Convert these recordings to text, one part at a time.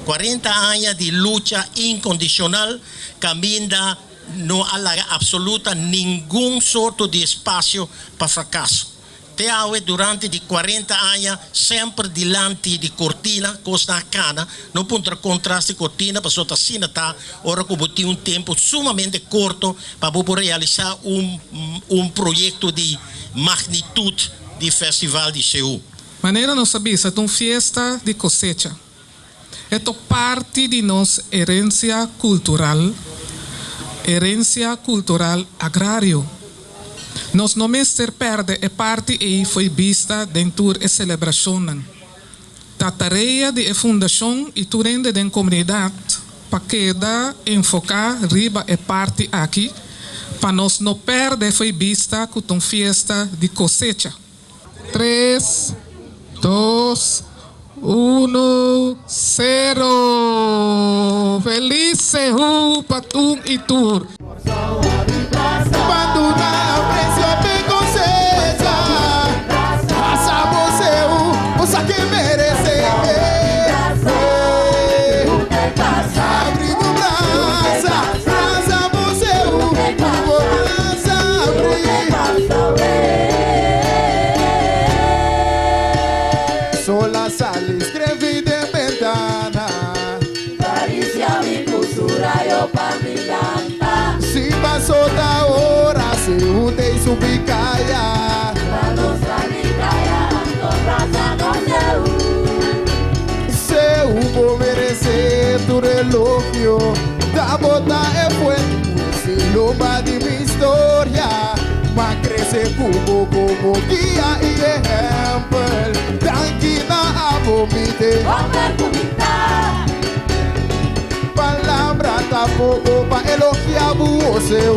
40 años de lucha incondicional, Cabinda no halaga absoluta ningún sorto de espacio para fracaso. Te hago durante de 40 años sempre delante de cortina, costa cana, não pontra contraste cortina, para sota sinata, ora que botar tempo sumamente curto para poder realizar projeto de magnitude de Festival de Seul. Maneira não sabia, é uma festa de cosecha. É parte de nossa herência cultural agrário. Nós não mestre perde é parte e foi vista dentro da celebração. A tarefa de fundação e turende da comunidade para queda enfocar riba é parte aqui para nós não perder foi vista com uma festa de cosecha. 3, 2, 1, 0. Feliz Seul para tu e tur. Sola sale, escrevi de ventana. Caricia mi costura yo pa mi ganta. Si passou da hora, se unde e subicaya. La nostra nicaya, ando brasa no Seu vou merecer tu relógio. Da bota é fuerte, se lomba de minha história. Mas crescer como guia e exemplo. Tranquila a vomite. Palavra tá pouco pra elogiar o seu.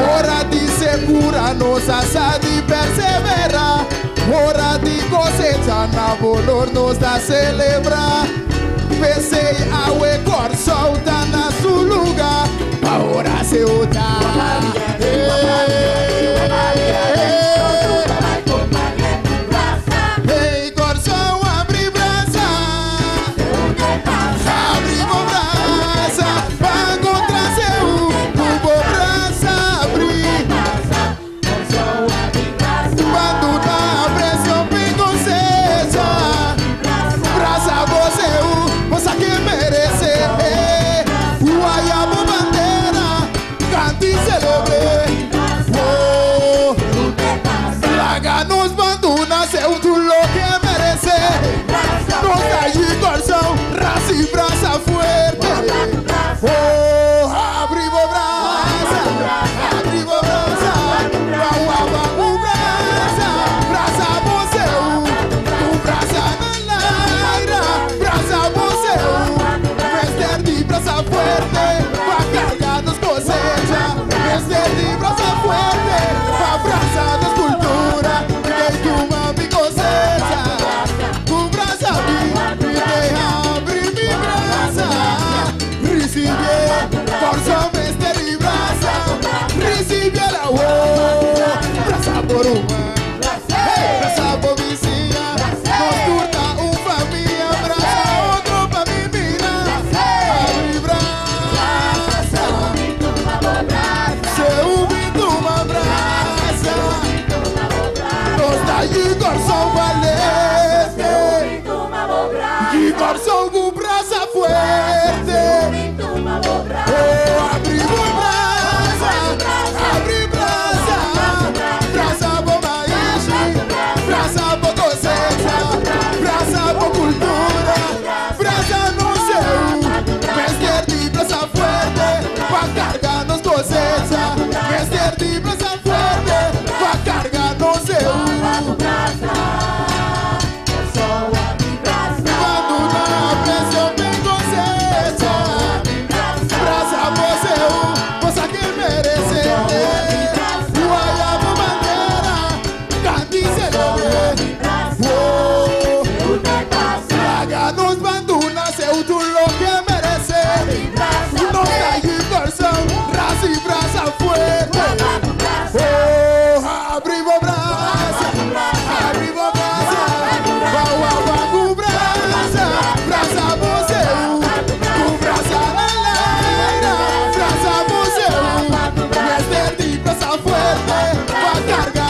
Hora de segura, nossa de perseverar. Hora de cosecha, na valor nos dá celebrar. Pensei a cor solta na seu lugar. Ahora se usa. Hey, coração, abre brasa. Abre brasa. Para encontrar seu brasa. Abre. Quando dá pressão, bem cosecha. Brasa você que merece. Uaiabo bandeira, cante e celebre. Oh, larga nos banduna, seu tudo que merece. Nos daí coração, raça e braça fuerte. Oh, abre o braça, abre o braça. Uauaba o braça, braça você, o braça na laira, braça você, mestre de braça fuerte, pra carregar nos cosecha, mestre de braça fuerte, pra abraçar das cultura, que uma me cosecha, o braça me abre mi braça, recebe, força mestre de braça, recebe la braça por uma, braça por vizinha, nos curta família, braça outro pra me mirar, abre braça, seu vinto uma braça, nos daí coração valente, que coração com braça fuerte, oh, abre braça, braça bomba pa' cargar.